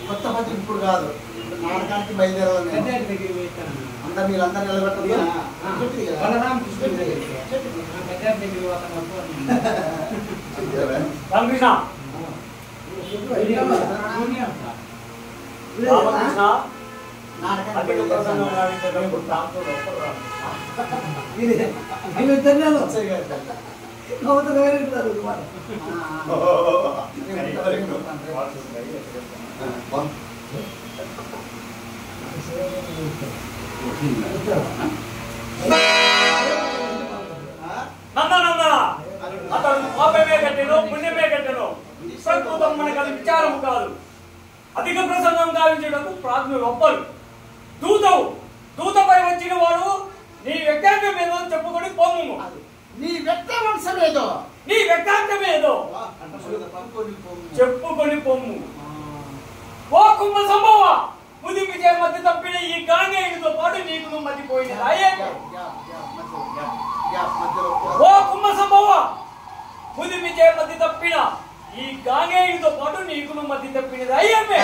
కొత్త పచ్చి ఇప్పుడు కాదు నాటకానికి బయలుదేరాలి అంతా మీరంతా నిలబెట్టాలి అతడు పాపమే కట్టెను పుణ్యమే కట్టెను ప్రకృతం మనకు అది విచారము కాదు. అధిక ప్రసంగం గావించడము ప్రాజ్ఞులు ఒప్పరు. దూతపై వచ్చిన వాడు నీ వ్యక్తాంతం ఏదో చెప్పుకొని పొమ్ము. నీ వ్యక్తవంశమేదో నీ వ్యక్తాంతం ఏదో చెప్పుకొని పొమ్ము. ఓ కుంభ సంభవ ముదింపిచే మధ్య తప్పిన ఈ గాంగేయుడితో పాటు నీకు నువ్వు మధ్యపోయింది. ఓ కుంభ సంభవ ముదింపిచే మధ్య తప్పిన ఈ గాంగేయుడితో పాటు నీకు నువ్వు మధ్య తప్పినది అయ్యమ్మే.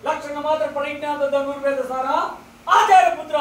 లక్షణ మాత్రం పరిజ్ఞాత ధనుర్వేద సారా ఆచార్యపుత్ర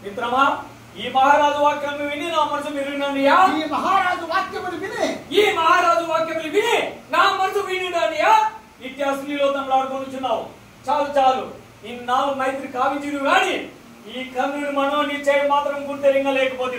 మిత్రమా ఈ మహారాజు వాక్యము విని నా మనసు వినిననియా. ఈ మహారాజు వాక్యములు విని ఈ మహారాజు వాక్యములు విని నా మనసు వినిననియా. ఇట్టి అశ్లీలోతంలో ఆడుకొనుచున్నావు. చాలు చాలు ఇన్నాళ్ళు మైత్రి కావించుడు గాని ఈ కన్నుడి మనో నిశ్చయ మాత్రం గుర్తెరింగలేకపోతే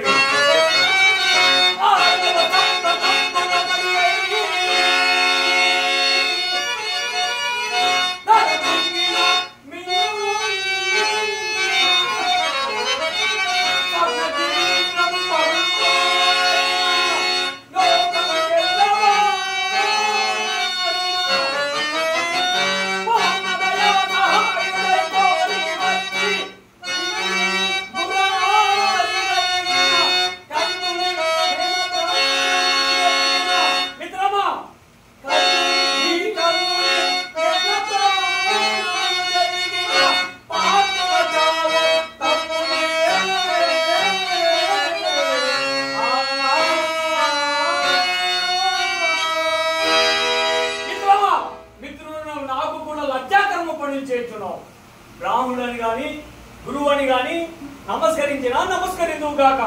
చేస్తున్నావు. బ్రాహ్మణుని గాని గురువు అని గాని నమస్కరించినా నమస్కరిందువు గాక.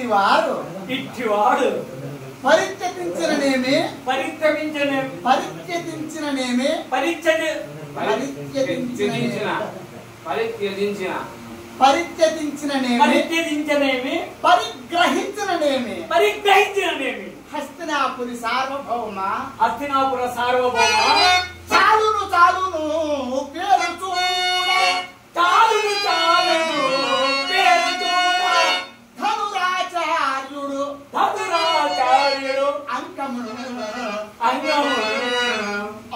ఇట్టివాడు పరిత్యజించిననేమి పరిగ్రహించిననేమి హస్తినాపుర సార్వభౌమ చాలును పేరు చూడ ధనురాచార్యుడు అంకమును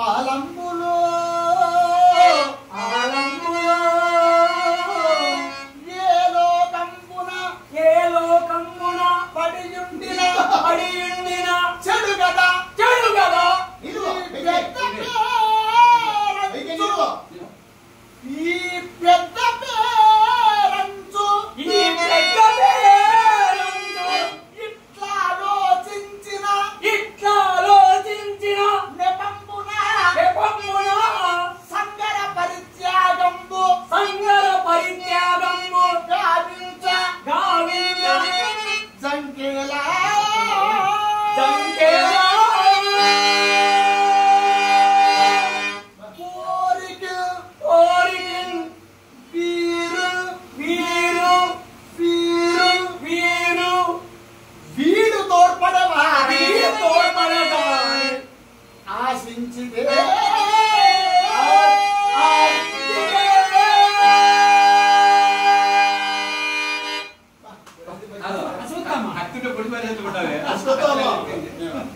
ఆలంబులో ఏ లోకంబున పడియుండిన చెడు గదా ఈ పెద్ద పేరంచు ఇట్లా ఆలోచించిన నెపంబున సంగర పరిత్యాగంబు గావించ జంకేలా వీడు తోడ్పడవా ఆశించితే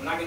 నాకు